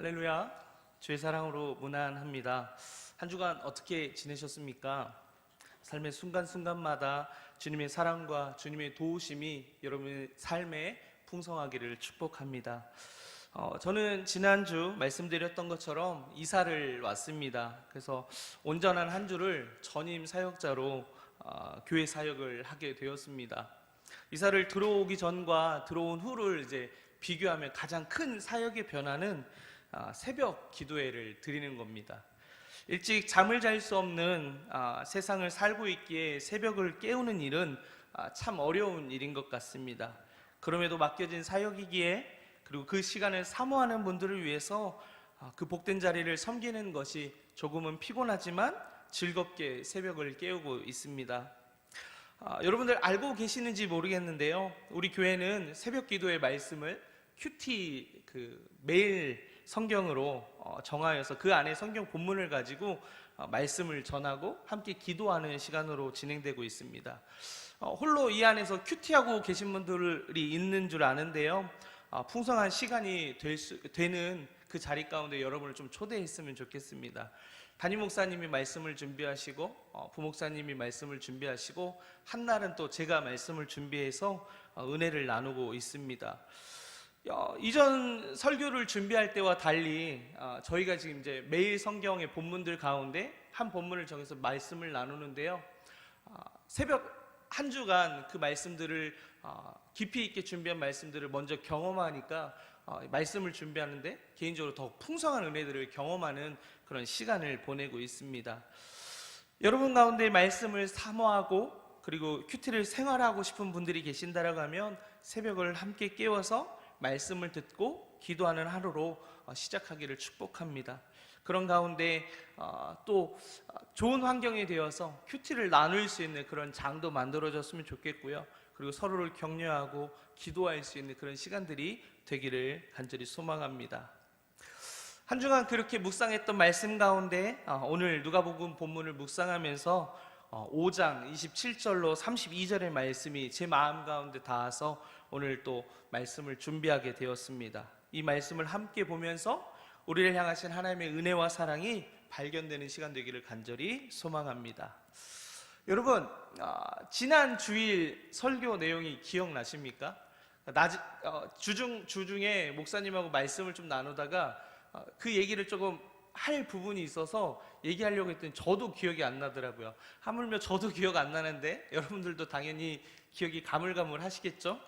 할렐루야, 주의 사랑으로 무난합니다. 한 주간 어떻게 지내셨습니까? 삶의 순간순간마다 주님의 사랑과 주님의 도우심이 여러분의 삶에 풍성하기를 축복합니다. 저는 지난주 말씀드렸던 것처럼 이사를 왔습니다. 그래서 온전한 한 주를 전임 사역자로 교회 사역을 하게 되었습니다. 이사를 들어오기 전과 들어온 후를 이제 비교하면 가장 큰 사역의 변화는 새벽 기도회를 드리는 겁니다. 일찍 잠을 잘 수 없는 세상을 살고 있기에 새벽을 깨우는 일은 참 어려운 일인 것 같습니다. 그럼에도 맡겨진 사역이기에 그리고 그 시간을 사모하는 분들을 위해서 그 복된 자리를 섬기는 것이 조금은 피곤하지만 즐겁게 새벽을 깨우고 있습니다. 여러분들 알고 계시는지 모르겠는데요, 우리 교회는 새벽 기도의 말씀을 큐티 매일 성경으로 정하여서 그 안에 성경 본문을 가지고 말씀을 전하고 함께 기도하는 시간으로 진행되고 있습니다. 홀로 이 안에서 큐티하고 계신 분들이 있는 줄 아는데요, 풍성한 시간이 되는 그 자리 가운데 여러분을 좀 초대했으면 좋겠습니다. 담임 목사님이 말씀을 준비하시고 부목사님이 말씀을 준비하시고 한날은 또 제가 말씀을 준비해서 은혜를 나누고 있습니다. 이전 설교를 준비할 때와 달리 저희가 지금 이제 매일 성경의 본문들 가운데 한 본문을 정해서 말씀을 나누는데요, 새벽 한 주간 그 말씀들을 깊이 있게 준비한 말씀들을 먼저 경험하니까 말씀을 준비하는데 개인적으로 더 풍성한 은혜들을 경험하는 그런 시간을 보내고 있습니다. 여러분 가운데 말씀을 사모하고 그리고 큐티를 생활하고 싶은 분들이 계신다라고 하면 새벽을 함께 깨워서 말씀을 듣고 기도하는 하루로 시작하기를 축복합니다. 그런 가운데 또 좋은 환경이 되어서 큐티를 나눌 수 있는 그런 장도 만들어졌으면 좋겠고요. 그리고 서로를 격려하고 기도할 수 있는 그런 시간들이 되기를 간절히 소망합니다. 한 주간 그렇게 묵상했던 말씀 가운데 오늘 누가복음 본문을 묵상하면서 5장 27절로 32절의 말씀이 제 마음 가운데 닿아서 오늘 또 말씀을 준비하게 되었습니다. 이 말씀을 함께 보면서 우리를 향하신 하나님의 은혜와 사랑이 발견되는 시간 되기를 간절히 소망합니다. 여러분, 지난 주일 설교 내용이 기억나십니까? 주중에 목사님하고 말씀을 좀 나누다가 그 얘기를 조금 할 부분이 있어서 얘기하려고 했더니 저도 기억이 안 나더라고요. 하물며 저도 기억 안 나는데 여러분들도 당연히 기억이 가물가물하시겠죠?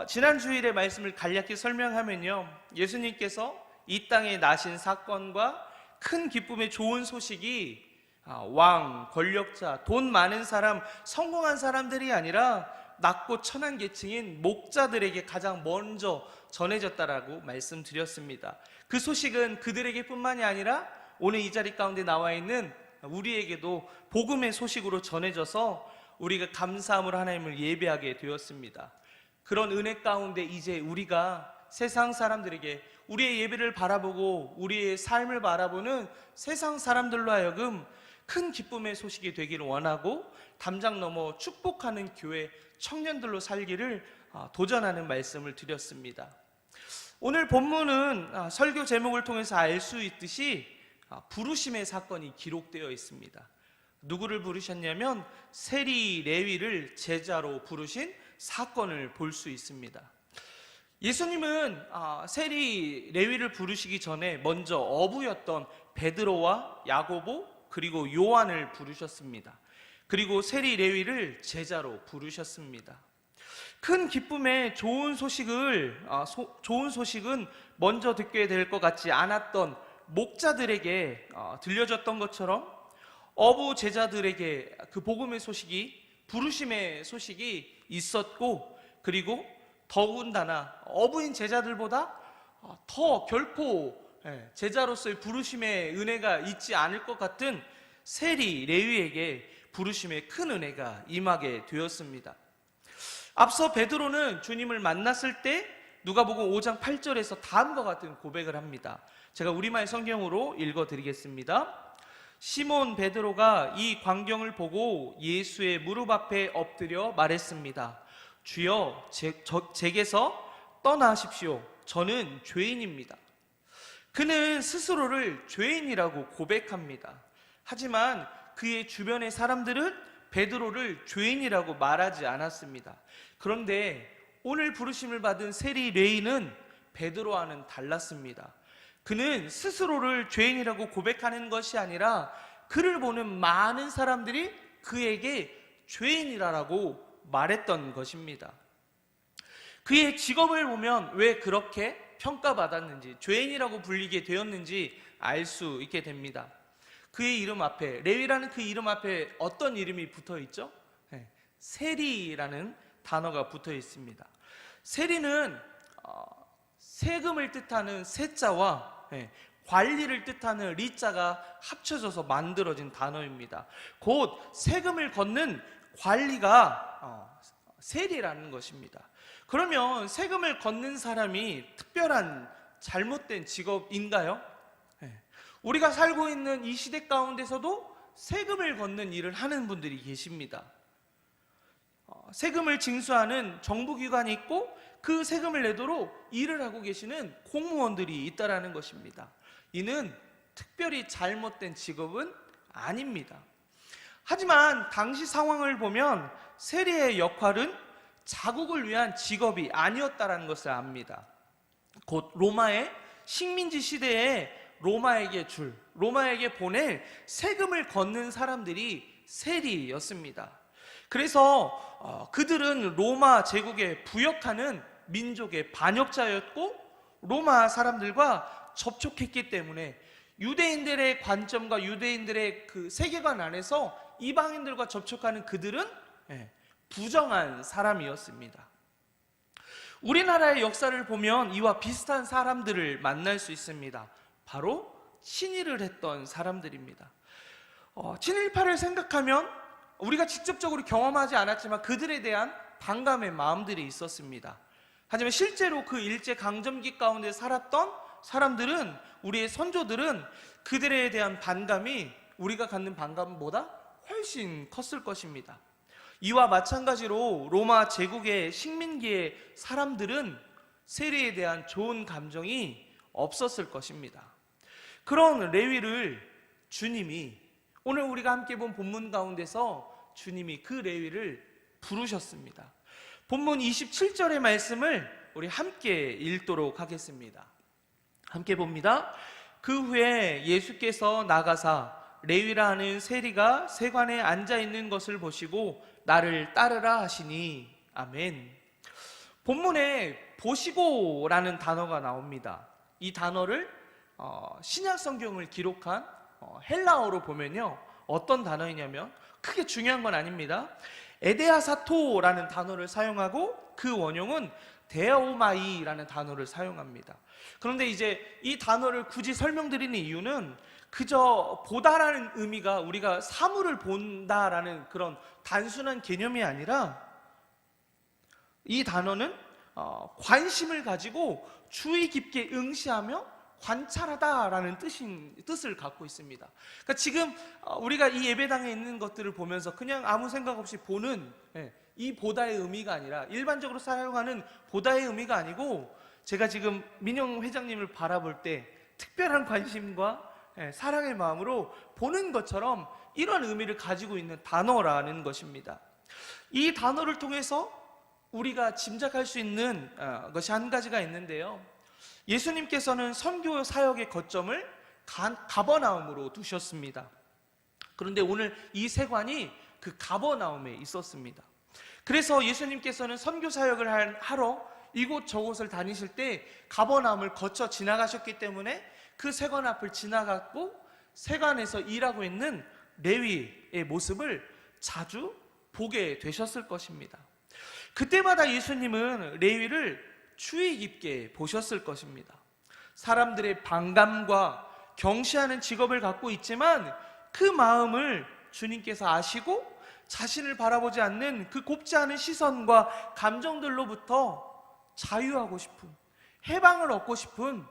지난 주일의 말씀을 간략히 설명하면요, 예수님께서 이 땅에 나신 사건과 큰 기쁨의 좋은 소식이 왕, 권력자, 돈 많은 사람, 성공한 사람들이 아니라 낮고 천한 계층인 목자들에게 가장 먼저 전해졌다라고 말씀드렸습니다. 그 소식은 그들에게 뿐만이 아니라 오늘 이 자리 가운데 나와 있는 우리에게도 복음의 소식으로 전해져서 우리가 감사함으로 하나님을 예배하게 되었습니다. 그런 은혜 가운데 이제 우리가 세상 사람들에게 우리의 예배를 바라보고 우리의 삶을 바라보는 세상 사람들로 하여금 큰 기쁨의 소식이 되기를 원하고 담장 넘어 축복하는 교회 청년들로 살기를 도전하는 말씀을 드렸습니다. 오늘 본문은 설교 제목을 통해서 알 수 있듯이 부르심의 사건이 기록되어 있습니다. 누구를 부르셨냐면 세리 레위를 제자로 부르신 사건을 볼 수 있습니다. 예수님은 세리 레위를 부르시기 전에 먼저 어부였던 베드로와 야고보 그리고 요한을 부르셨습니다. 그리고 세리 레위를 제자로 부르셨습니다. 큰 기쁨의 좋은 소식은 먼저 듣게 될 것 같지 않았던 목자들에게 들려졌던 것처럼 어부 제자들에게 그 복음의 소식이, 부르심의 소식이 있었고, 그리고 더군다나 어부인 제자들보다 더 결코 제자로서의 부르심의 은혜가 있지 않을 것 같은 세리 레위에게 부르심의 큰 은혜가 임하게 되었습니다. 앞서 베드로는 주님을 만났을 때 누가복음 5장 8절에서 다음과 같은 고백을 합니다. 제가 우리말 성경으로 읽어드리겠습니다. 시몬 베드로가 이 광경을 보고 예수의 무릎 앞에 엎드려 말했습니다. 주여, 제게서 떠나십시오. 저는 죄인입니다. 그는 스스로를 죄인이라고 고백합니다. 하지만 그의 주변의 사람들은 베드로를 죄인이라고 말하지 않았습니다. 그런데 오늘 부르심을 받은 세리 레위는 베드로와는 달랐습니다. 그는 스스로를 죄인이라고 고백하는 것이 아니라 그를 보는 많은 사람들이 그에게 죄인이라고 말했던 것입니다. 그의 직업을 보면 왜 그렇게 평가받았는지, 죄인이라고 불리게 되었는지 알 수 있게 됩니다. 그의 이름 앞에, 레위라는 그 이름 앞에 어떤 이름이 붙어 있죠? 세리라는 단어가 붙어 있습니다. 세리는 세금을 뜻하는 세자와 관리를 뜻하는 리자가 합쳐져서 만들어진 단어입니다. 곧 세금을 걷는 관리가 세리라는 것입니다. 그러면 세금을 걷는 사람이 특별한 잘못된 직업인가요? 우리가 살고 있는 이 시대 가운데서도 세금을 걷는 일을 하는 분들이 계십니다. 세금을 징수하는 정부기관이 있고 그 세금을 내도록 일을 하고 계시는 공무원들이 있다는 것입니다. 이는 특별히 잘못된 직업은 아닙니다. 하지만 당시 상황을 보면 세리의 역할은 자국을 위한 직업이 아니었다는 것을 압니다. 곧 로마의 식민지 시대에 로마에게 보낼 세금을 걷는 사람들이 세리였습니다. 그래서 그들은 로마 제국에 부역하는 민족의 반역자였고 로마 사람들과 접촉했기 때문에 유대인들의 관점과 유대인들의 그 세계관 안에서 이방인들과 접촉하는 그들은 부정한 사람이었습니다. 우리나라의 역사를 보면 이와 비슷한 사람들을 만날 수 있습니다. 바로 친일을 했던 사람들입니다. 친일파를 생각하면 우리가 직접적으로 경험하지 않았지만 그들에 대한 반감의 마음들이 있었습니다. 하지만 실제로 그 일제강점기 가운데 살았던 사람들은, 우리의 선조들은 그들에 대한 반감이 우리가 갖는 반감보다 훨씬 컸을 것입니다. 이와 마찬가지로 로마 제국의 식민지의 사람들은 세리에 대한 좋은 감정이 없었을 것입니다. 그런 레위를 주님이, 오늘 우리가 함께 본 본문 가운데서 주님이 그 레위를 부르셨습니다. 본문 27절의 말씀을 우리 함께 읽도록 하겠습니다. 함께 봅니다. 그 후에 예수께서 나가사 레위라 하는 세리가 세관에 앉아 있는 것을 보시고 나를 따르라 하시니. 아멘. 본문에 보시고라는 단어가 나옵니다. 이 단어를 신약 성경을 기록한 헬라어로 보면요, 어떤 단어이냐면 크게 중요한 건 아닙니다. 에데아사토라는 단어를 사용하고 그 원형은 데오마이라는 단어를 사용합니다. 그런데 이제 이 단어를 굳이 설명드리는 이유는 그저 보다라는 의미가 우리가 사물을 본다라는 그런 단순한 개념이 아니라 이 단어는 관심을 가지고 주의 깊게 응시하며 관찰하다라는 뜻을 갖고 있습니다. 그러니까 지금 우리가 이 예배당에 있는 것들을 보면서 그냥 아무 생각 없이 보는 이 보다의 의미가 아니라, 일반적으로 사용하는 보다의 의미가 아니고, 제가 지금 민영 회장님을 바라볼 때 특별한 관심과 사랑의 마음으로 보는 것처럼 이런 의미를 가지고 있는 단어라는 것입니다. 이 단어를 통해서 우리가 짐작할 수 있는 것이 한 가지가 있는데요, 예수님께서는 선교 사역의 거점을 가버나움으로 두셨습니다. 그런데 오늘 이 세관이 그 가버나움에 있었습니다. 그래서 예수님께서는 선교 사역을 하러 이곳 저곳을 다니실 때 가버나움을 거쳐 지나가셨기 때문에 그 세관 앞을 지나갔고 세관에서 일하고 있는 레위의 모습을 자주 보게 되셨을 것입니다. 그때마다 예수님은 레위를 주의 깊게 보셨을 것입니다. 사람들의 반감과 경시하는 직업을 갖고 있지만 그 마음을 주님께서 아시고 자신을 바라보지 않는 그 곱지 않은 시선과 감정들로부터 자유하고 싶은, 해방을 얻고 싶은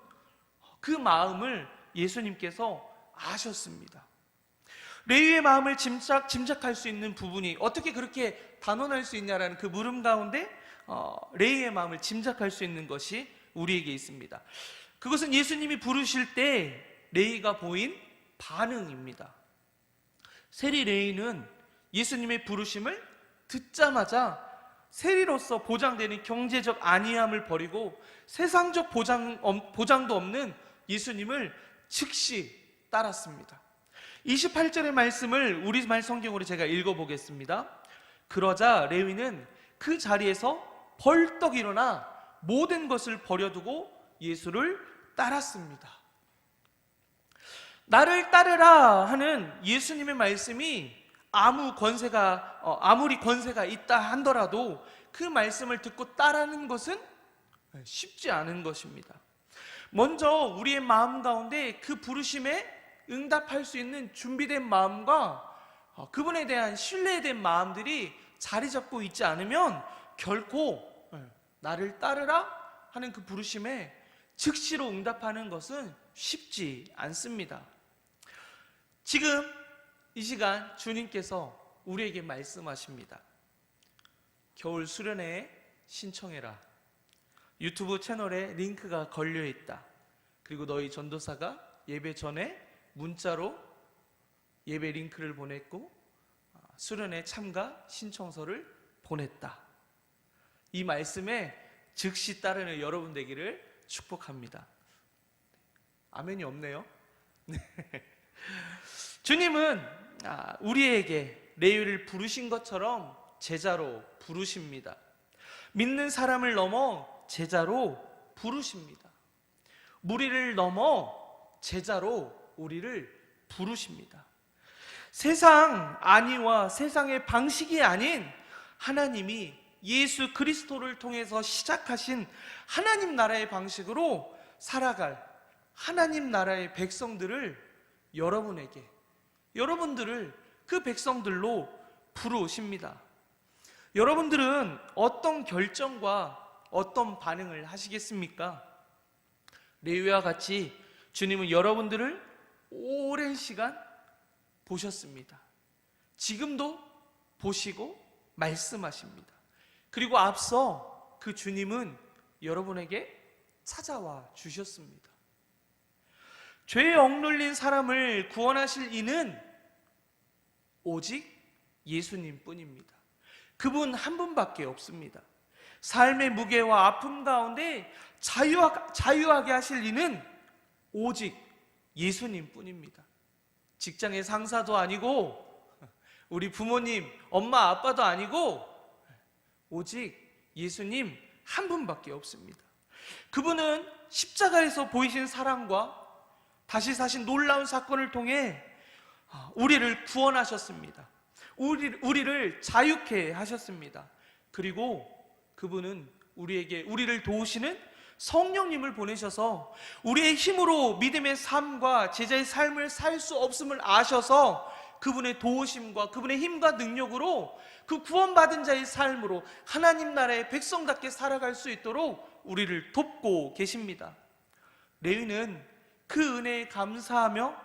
그 마음을 예수님께서 아셨습니다. 레위의 마음을 짐작할 수 있는 부분이 어떻게 그렇게 단언할 수 있냐라는 그 물음 가운데 레위의 마음을 짐작할 수 있는 것이 우리에게 있습니다. 그것은 예수님이 부르실 때 레위가 보인 반응입니다. 세리 레위는 예수님의 부르심을 듣자마자 세리로서 보장되는 경제적 안위함을 버리고 세상적 보장도 없는 예수님을 즉시 따랐습니다. 28절의 말씀을 우리말 성경으로 제가 읽어보겠습니다. 그러자 레위는 그 자리에서 벌떡 일어나 모든 것을 버려두고 예수를 따랐습니다. 나를 따르라 하는 예수님의 말씀이 아무리 권세가 있다 하더라도 그 말씀을 듣고 따르는 것은 쉽지 않은 것입니다. 먼저 우리의 마음 가운데 그 부르심에 응답할 수 있는 준비된 마음과 그분에 대한 신뢰된 마음들이 자리 잡고 있지 않으면 결코 나를 따르라 하는 그 부르심에 즉시로 응답하는 것은 쉽지 않습니다. 지금 이 시간 주님께서 우리에게 말씀하십니다. 겨울 수련회에 신청해라. 유튜브 채널에 링크가 걸려있다. 그리고 너희 전도사가 예배 전에 문자로 예배 링크를 보냈고 수련회 참가 신청서를 보냈다. 이 말씀에 즉시 따르는 여러분 되기를 축복합니다. 아멘이 없네요. 주님은 우리에게 레위를 부르신 것처럼 제자로 부르십니다. 믿는 사람을 넘어 제자로 부르십니다. 무리를 넘어 제자로 우리를 부르십니다. 세상 안위와 세상의 방식이 아닌 하나님이 예수 그리스도를 통해서 시작하신 하나님 나라의 방식으로 살아갈 하나님 나라의 백성들을 여러분들을 그 백성들로 부르십니다. 여러분들은 어떤 결정과 어떤 반응을 하시겠습니까? 레위와 같이 주님은 여러분들을 오랜 시간 보셨습니다. 지금도 보시고 말씀하십니다. 그리고 앞서 그 주님은 여러분에게 찾아와 주셨습니다. 죄에 억눌린 사람을 구원하실 이는 오직 예수님 뿐입니다. 그분 한 분밖에 없습니다. 삶의 무게와 아픔 가운데 자유하게 하실 이는 오직 예수님 뿐입니다. 직장의 상사도 아니고 우리 부모님, 엄마, 아빠도 아니고 오직 예수님 한 분밖에 없습니다. 그분은 십자가에서 보이신 사랑과 다시 사신 놀라운 사건을 통해 우리를 구원하셨습니다. 우리를 자유케 하셨습니다. 그리고 그분은 우리를 도우시는 성령님을 보내셔서 우리의 힘으로 믿음의 삶과 제자의 삶을 살 수 없음을 아셔서 그분의 도우심과 그분의 힘과 능력으로 그 구원받은 자의 삶으로 하나님 나라의 백성답게 살아갈 수 있도록 우리를 돕고 계십니다. 레위는 그 은혜에 감사하며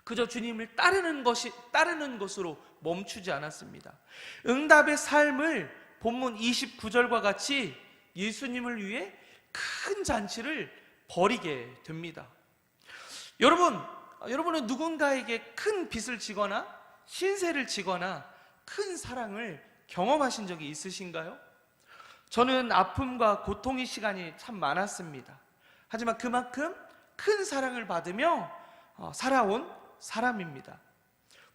그저 주님을 따르는 것으로 멈추지 않았습니다. 응답의 삶을 본문 29절과 같이 예수님을 위해 큰 잔치를 벌이게 됩니다. 여러분은 누군가에게 큰 빚을 지거나 신세를 지거나 큰 사랑을 경험하신 적이 있으신가요? 저는 아픔과 고통의 시간이 참 많았습니다. 하지만 그만큼 큰 사랑을 받으며 살아온 사람입니다.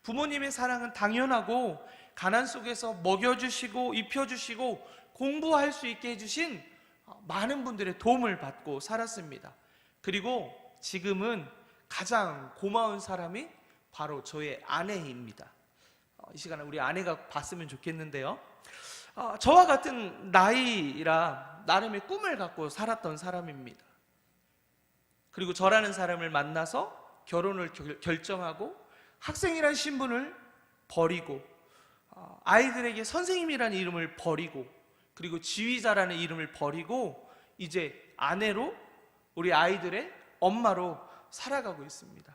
부모님의 사랑은 당연하고 가난 속에서 먹여주시고 입혀주시고 공부할 수 있게 해주신 많은 분들의 도움을 받고 살았습니다. 그리고 지금은 가장 고마운 사람이 바로 저의 아내입니다. 이 시간에 우리 아내가 봤으면 좋겠는데요. 저와 같은 나이라 나름의 꿈을 갖고 살았던 사람입니다. 그리고 저라는 사람을 만나서 결혼을 결정하고 학생이라는 신분을 버리고 아이들에게 선생님이라는 이름을 버리고 그리고 지휘자라는 이름을 버리고 이제 아내로 우리 아이들의 엄마로 살아가고 있습니다.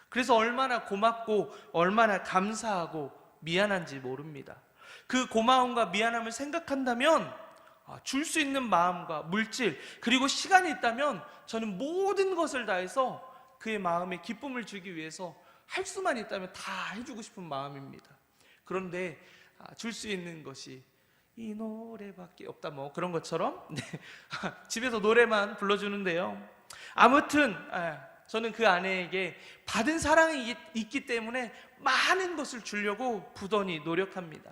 그래서 얼마나 고맙고 얼마나 감사하고 미안한지 모릅니다. 그 고마움과 미안함을 생각한다면 줄 수 있는 마음과 물질 그리고 시간이 있다면 저는 모든 것을 다해서 그의 마음에 기쁨을 주기 위해서 할 수만 있다면 다 해주고 싶은 마음입니다. 그런데 줄 수 있는 것이 이 노래밖에 없다, 뭐 그런 것처럼 집에서 노래만 불러주는데요. 아무튼 저는 그 아내에게 받은 사랑이 있기 때문에 많은 것을 주려고 부단히 노력합니다.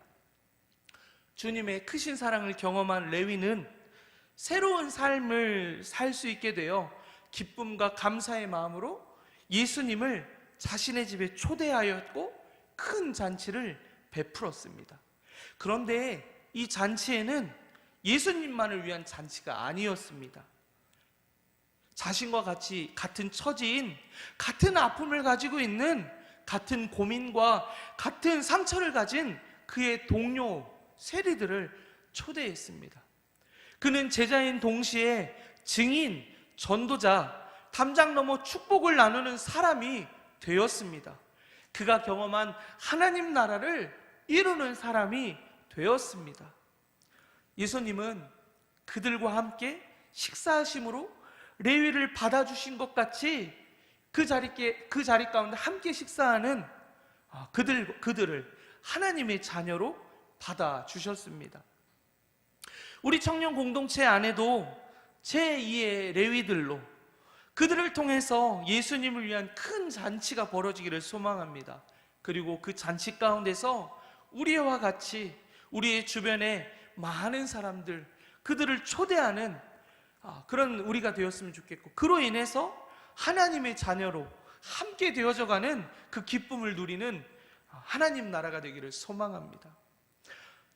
주님의 크신 사랑을 경험한 레위는 새로운 삶을 살 수 있게 되어 기쁨과 감사의 마음으로 예수님을 자신의 집에 초대하였고 큰 잔치를 베풀었습니다. 그런데 이 잔치에는 예수님만을 위한 잔치가 아니었습니다. 자신과 같은 처지인, 같은 아픔을 가지고 있는, 같은 고민과 같은 상처를 가진 그의 동료 세리들을 초대했습니다. 그는 제자인 동시에 증인, 전도자, 담장 넘어 축복을 나누는 사람이 되었습니다. 그가 경험한 하나님 나라를 이루는 사람이 되었습니다. 예수님은 그들과 함께 식사하심으로 레위를 받아주신 것 같이 그 자리 가운데 함께 식사하는 그들을 하나님의 자녀로 받아주셨습니다. 우리 청년 공동체 안에도 제2의 레위들로 그들을 통해서 예수님을 위한 큰 잔치가 벌어지기를 소망합니다. 그리고 그 잔치 가운데서 우리와 같이 우리의 주변에 많은 사람들, 그들을 초대하는 그런 우리가 되었으면 좋겠고, 그로 인해서 하나님의 자녀로 함께 되어져가는 그 기쁨을 누리는 하나님 나라가 되기를 소망합니다.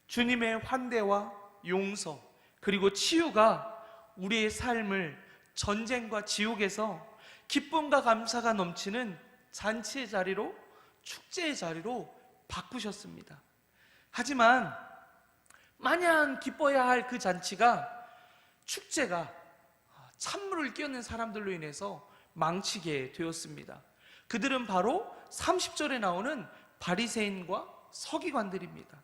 주님의 환대와 용서 그리고 치유가 우리의 삶을 전쟁과 지옥에서 기쁨과 감사가 넘치는 잔치의 자리로, 축제의 자리로 바꾸셨습니다. 하지만 마냥 기뻐야 할 그 잔치가, 축제가 찬물을 끼얹는 사람들로 인해서 망치게 되었습니다. 그들은 바로 30절에 나오는 바리새인과 서기관들입니다.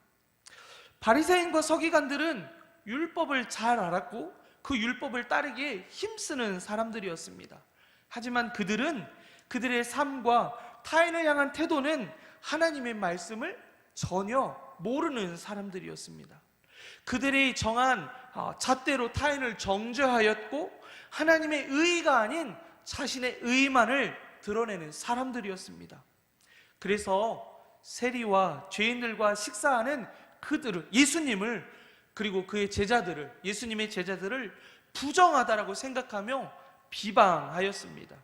바리새인과 서기관들은 율법을 잘 알았고 그 율법을 따르기에 힘쓰는 사람들이었습니다. 하지만 그들은 그들의 삶과 타인을 향한 태도는 하나님의 말씀을 전혀 모르는 사람들이었습니다. 그들이 정한 잣대로 타인을 정죄하였고 하나님의 의가 아닌 자신의 의만을 드러내는 사람들이었습니다. 그래서 세리와 죄인들과 식사하는 그들을, 예수님을, 그리고 그의 제자들을, 예수님의 제자들을 부정하다라고 생각하며 비방하였습니다.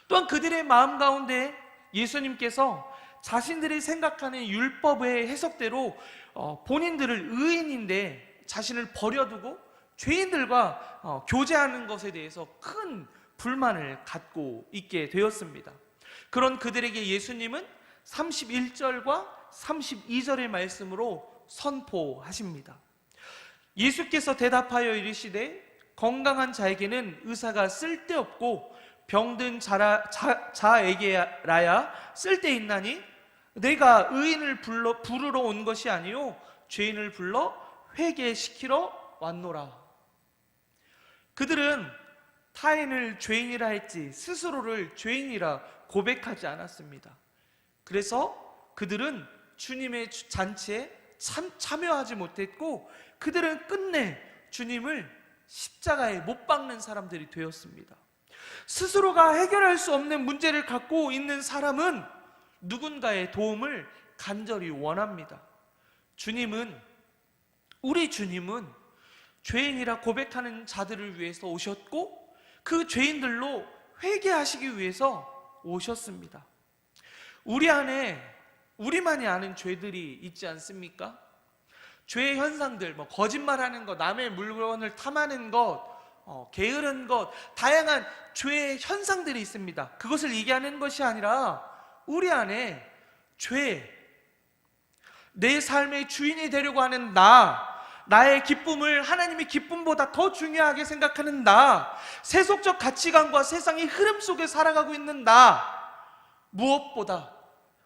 또한 그들의 마음 가운데 예수님께서 자신들이 생각하는 율법의 해석대로 본인들을 의인인데 자신을 버려두고 죄인들과 교제하는 것에 대해서 큰 불만을 갖고 있게 되었습니다. 그런 그들에게 예수님은 31절과 32절의 말씀으로 선포하십니다. 예수께서 대답하여 이르시되 건강한 자에게는 의사가 쓸데없고 병든 자에게라야 쓸데있나니 내가 의인을 부르러 온 것이 아니요 죄인을 불러 회개시키러 왔노라. 그들은 타인을 죄인이라 했지 스스로를 죄인이라 고백하지 않았습니다. 그래서 그들은 주님의 잔치에 참여하지 못했고 그들은 끝내 주님을 십자가에 못 박는 사람들이 되었습니다. 스스로가 해결할 수 없는 문제를 갖고 있는 사람은 누군가의 도움을 간절히 원합니다. 우리 주님은 죄인이라 고백하는 자들을 위해서 오셨고 그 죄인들로 회개하시기 위해서 오셨습니다. 우리 안에 우리만이 아는 죄들이 있지 않습니까? 죄의 현상들, 거짓말하는 것, 남의 물건을 탐하는 것, 게으른 것, 다양한 죄의 현상들이 있습니다. 그것을 얘기하는 것이 아니라 우리 안에 죄, 내 삶의 주인이 되려고 하는 나의 기쁨을 하나님의 기쁨보다 더 중요하게 생각하는 세속적 가치관과 세상의 흐름 속에 살아가고 있는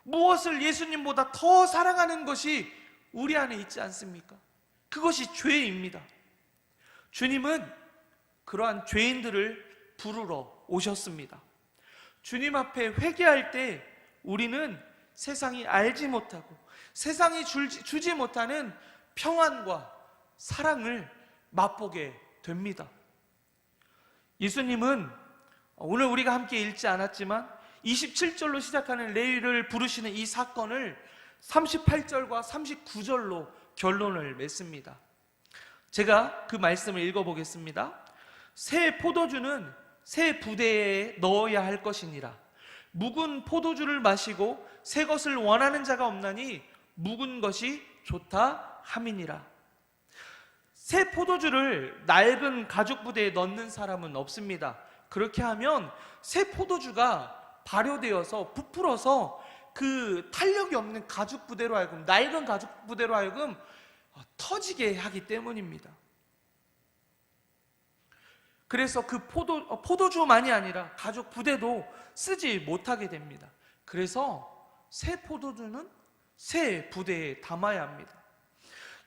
무엇을 예수님보다 더 사랑하는 것이 우리 안에 있지 않습니까? 그것이 죄입니다. 주님은 그러한 죄인들을 부르러 오셨습니다. 주님 앞에 회개할 때 우리는 세상이 알지 못하고 세상이 주지 못하는 평안과 사랑을 맛보게 됩니다. 예수님은 오늘 우리가 함께 읽지 않았지만 27절로 시작하는 레위를 부르시는 이 사건을 38절과 39절로 결론을 맺습니다. 제가 그 말씀을 읽어보겠습니다. 새 포도주는 새 부대에 넣어야 할 것이니라. 묵은 포도주를 마시고 새 것을 원하는 자가 없나니 묵은 것이 좋다 함이니라. 새 포도주를 낡은 가죽 부대에 넣는 사람은 없습니다. 그렇게 하면 새 포도주가 발효되어서 부풀어서 그 탄력이 없는 가죽 부대로 하여금, 낡은 가죽 부대로 하여금 터지게 하기 때문입니다. 그래서 그 포도주만이 아니라 가죽 부대도 쓰지 못하게 됩니다. 그래서 새 포도주는 새 부대에 담아야 합니다.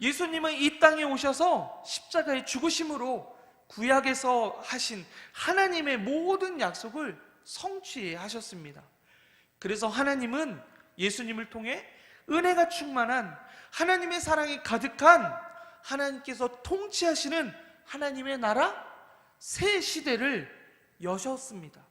예수님은 이 땅에 오셔서 십자가의 죽으심으로 구약에서 하신 하나님의 모든 약속을 성취하셨습니다. 그래서 하나님은 예수님을 통해 은혜가 충만한 하나님의 사랑이 가득한 하나님께서 통치하시는 하나님의 나라 새 시대를 여셨습니다.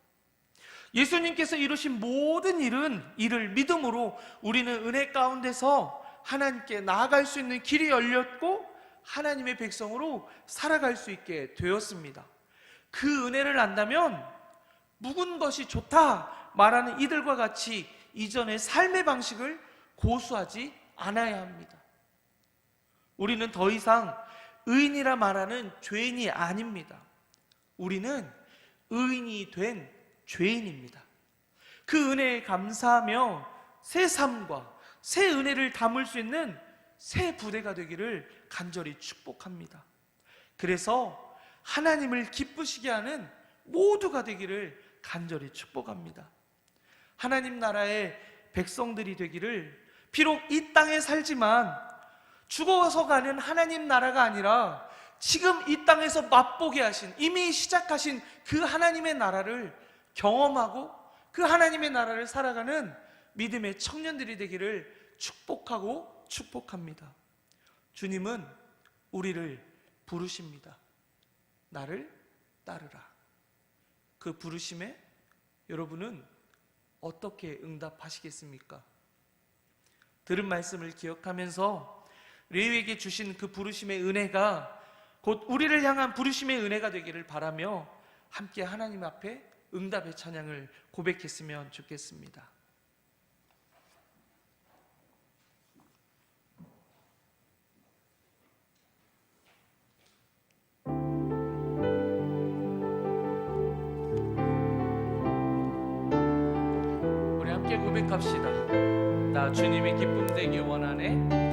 예수님께서 이루신 모든 일을 믿음으로 우리는 은혜 가운데서 하나님께 나아갈 수 있는 길이 열렸고 하나님의 백성으로 살아갈 수 있게 되었습니다. 그 은혜를 안다면 묵은 것이 좋다 말하는 이들과 같이 이전의 삶의 방식을 고수하지 않아야 합니다. 우리는 더 이상 의인이라 말하는 죄인이 아닙니다. 우리는 의인이 된 죄인입니다. 그 은혜에 감사하며 새 삶과 새 은혜를 담을 수 있는 새 부대가 되기를 간절히 축복합니다. 그래서 하나님을 기쁘시게 하는 모두가 되기를 간절히 축복합니다. 하나님 나라의 백성들이 되기를, 비록 이 땅에 살지만 죽어서 가는 하나님 나라가 아니라 지금 이 땅에서 맛보게 하신, 이미 시작하신 그 하나님의 나라를 경험하고 그 하나님의 나라를 살아가는 믿음의 청년들이 되기를 축복하고 축복합니다. 주님은 우리를 부르십니다. 나를 따르라. 그 부르심에 여러분은 어떻게 응답하시겠습니까? 들은 말씀을 기억하면서 레위에게 주신 그 부르심의 은혜가 곧 우리를 향한 부르심의 은혜가 되기를 바라며 함께 하나님 앞에 응답의 찬양을 고백했으면 좋겠습니다. 우리 함께 고백합시다. 나 주님의 기쁨 되기 원하네.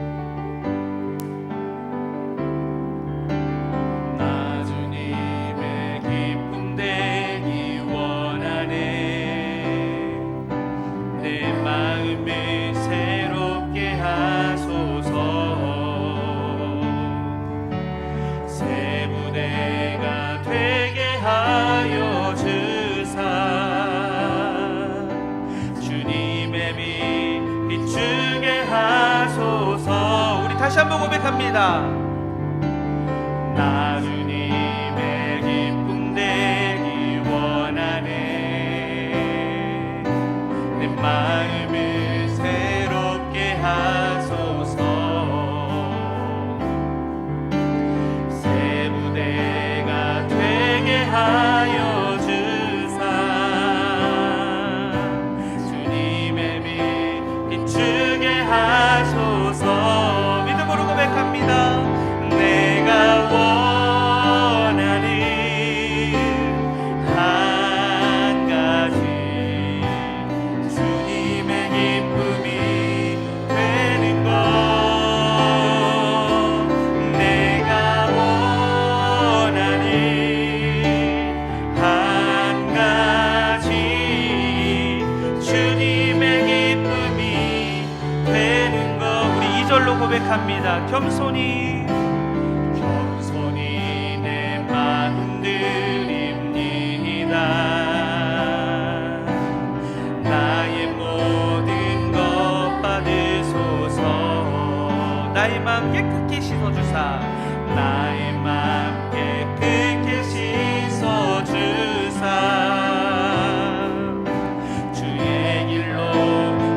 다시 한번 고백합니다. 나 주님의 기쁨 되기 원하네. 내 마음을 새롭게 하소서. 새 부대가 되게 하여 주사. 주님의 빛 비추게 하소서. 내가 원하는 한 가지 주님의 기쁨이 되는 것. 내가 원하는 한 가지 주님의 기쁨이 되는 것. 우리 2절로 고백합니다. 겸손히 내 마음 깨끗게 씻어주사 나의 마음 깨끗게 씻어주사 주의 길로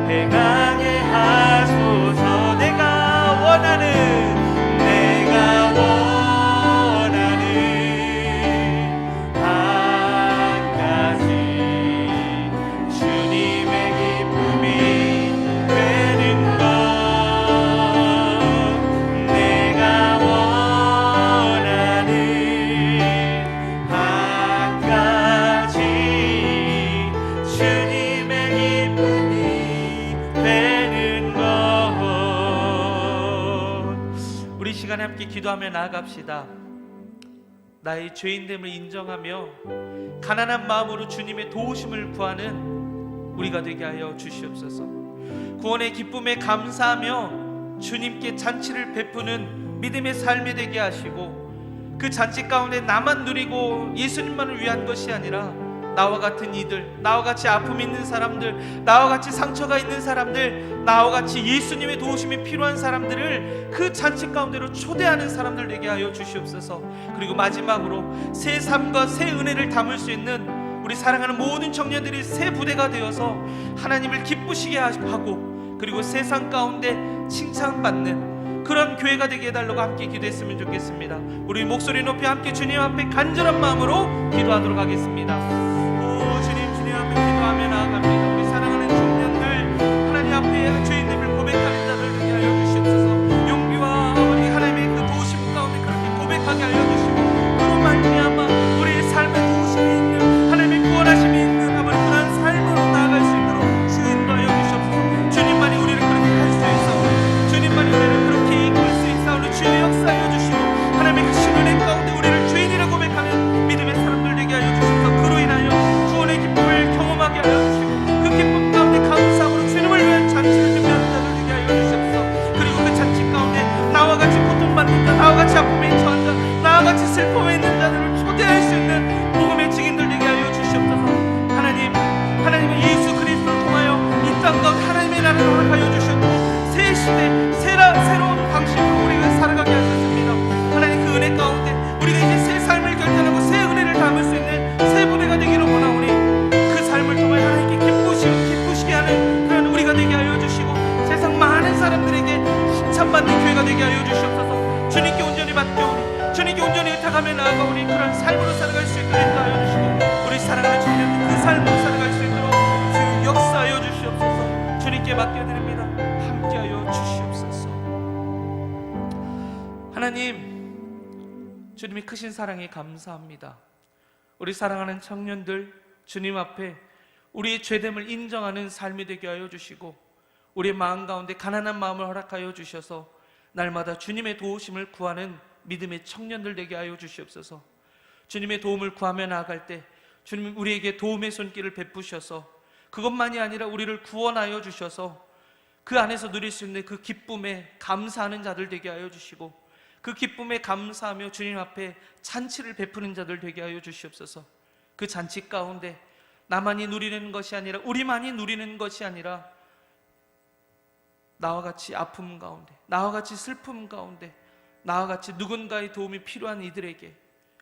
행하게 하소서. 내가 원하는 한 가지 주님의 기쁨이 되는 것. 내가 원하는 한 가지 주님의 기쁨이 되는 것. 우리 시간에 함께 기도하며 나아갑시다. 나의 죄인됨을 인정하며 가난한 마음으로 주님의 도우심을 구하는 우리가 되게 하여 주시옵소서. 구원의 기쁨에 감사하며 주님께 잔치를 베푸는 믿음의 삶이 되게 하시고, 그 잔치 가운데 나만 누리고 예수님만을 위한 것이 아니라 나와 같은 이들, 나와 같이 아픔이 있는 사람들, 나와 같이 상처가 있는 사람들, 나와 같이 예수님의 도우심이 필요한 사람들을 그 잔치 가운데로 초대하는 사람들 되게 하여 주시옵소서. 그리고 마지막으로 새 삶과 새 은혜를 담을 수 있는 우리 사랑하는 모든 청년들이 새 부대가 되어서 하나님을 기쁘시게 하고, 그리고 세상 가운데 칭찬받는 그런 교회가 되게 해달라고 함께 기도했으면 좋겠습니다. 우리 목소리 높이 함께 주님 앞에 간절한 마음으로 기도하도록 하겠습니다. 주님 앞에 기도하며 나아갑니다. 우리 사랑하는 청년들, 하나님 앞에 죄인됨을 고백하는 자들 되게 하여 주시옵소서. 용기와 우리 하나님의 그 도우심 가운데 그렇게 고백하게 알려주시고, 그로 말미암아 우리의 삶에 도우심이 있는, 하나님의 구원하심이 있는 아버지 그런 삶으로 나아갈 수 있도록 주 인도하여 주시옵소서. 주님만이 우리를 그렇게 할 수 있사오니, 주님만이 우리를 그렇게 이끌 수 있사오니 주의 역사하여 주시고, 하나님의 그 신은혜 가운데 우리를 죄인이라고 고백하는 믿음의 사람들 되게 하여 주시옵소서. 그로 인하여 구원의 기쁨을 경험하게 하여 주시고, 그 기쁨 가운데 감사함으로 주님을 위한 잔치를 준비하는 자들 되게 하여 주시옵소서. 그리고 그 잔치 가운데 나와 같이 고통받는 자, 나와 같이 아픔에 처한 자, 나와 같이 슬픔에 있는 자들을 초대할 수 있는 복음의 증인들 되게 하여 주시옵소서. 하나님의 예수 그리스도를 통하여 이 땅 가운데 하나님의 나라를 허락하여 주셨고, 새 시대 새로운 방식으로 우리가 살아가게 하셨습니다. 하나님 그 은혜 가운데 우리가 이제 새 삶을 결단하고 새 은혜를 담을 수 있는 새 부대가 되기를 원하오니, 그 삶을 통해 하나님께 기쁘시게 하는 그런 우리가 되게 하여 주시고, 세상 많은 사람들에게 칭찬받는 교회가 되게 하여 주시옵소서. 주님께 온전히 맡겨오니, 주님께 온전히 의탁하며 나아가오니 그런 삶으로 살아갈 수 있도록 인도하여 주시고, 우리 사랑하는 청년들 그 삶으로 살아갈 수 있도록 주 역사하여 주시옵소서. 주님께 맡겨드립니다. 함께하여 주시옵소서. 하나님, 주님의 크신 사랑에 감사합니다. 우리 사랑하는 청년들 주님 앞에 우리의 죄됨을 인정하는 삶이 되게 하여 주시고, 우리의 마음 가운데 가난한 마음을 허락하여 주셔서 날마다 주님의 도우심을 구하는 믿음의 청년들 되게 하여 주시옵소서. 주님의 도움을 구하며 나아갈 때 주님 우리에게 도움의 손길을 베푸셔서 그것만이 아니라 우리를 구원하여 주셔서 그 안에서 누릴 수 있는 그 기쁨에 감사하는 자들 되게 하여 주시고, 그 기쁨에 감사하며 주님 앞에 잔치를 베푸는 자들 되게 하여 주시옵소서. 그 잔치 가운데 나만이 누리는 것이 아니라, 우리만이 누리는 것이 아니라, 나와 같이 아픔 가운데, 나와 같이 슬픔 가운데, 나와 같이 누군가의 도움이 필요한 이들에게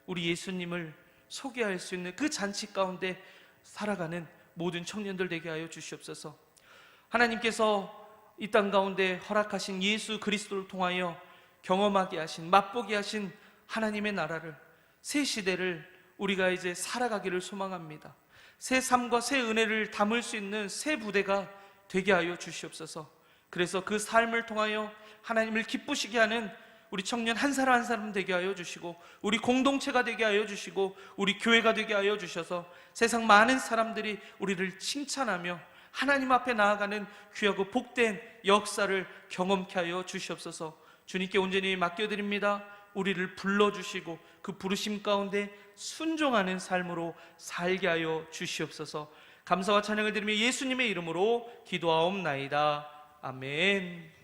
우리 예수님을 소개할 수 있는 그 잔치 가운데 살아가는 모든 청년들 되게 하여 주시옵소서. 하나님께서 이 땅 가운데 허락하신 예수 그리스도를 통하여 경험하게 하신, 맛보게 하신 하나님의 나라를, 새 시대를 우리가 이제 살아가기를 소망합니다. 새 삶과 새 은혜를 담을 수 있는 새 부대가 되게 하여 주시옵소서. 그래서 그 삶을 통하여 하나님을 기쁘시게 하는 우리 청년 한 사람 한 사람 되게 하여 주시고, 우리 공동체가 되게 하여 주시고, 우리 교회가 되게 하여 주셔서 세상 많은 사람들이 우리를 칭찬하며 하나님 앞에 나아가는 귀하고 복된 역사를 경험케 하여 주시옵소서. 주님께 온전히 맡겨드립니다. 우리를 불러주시고 그 부르심 가운데 순종하는 삶으로 살게 하여 주시옵소서. 감사와 찬양을 드리며 예수님의 이름으로 기도하옵나이다. 아멘.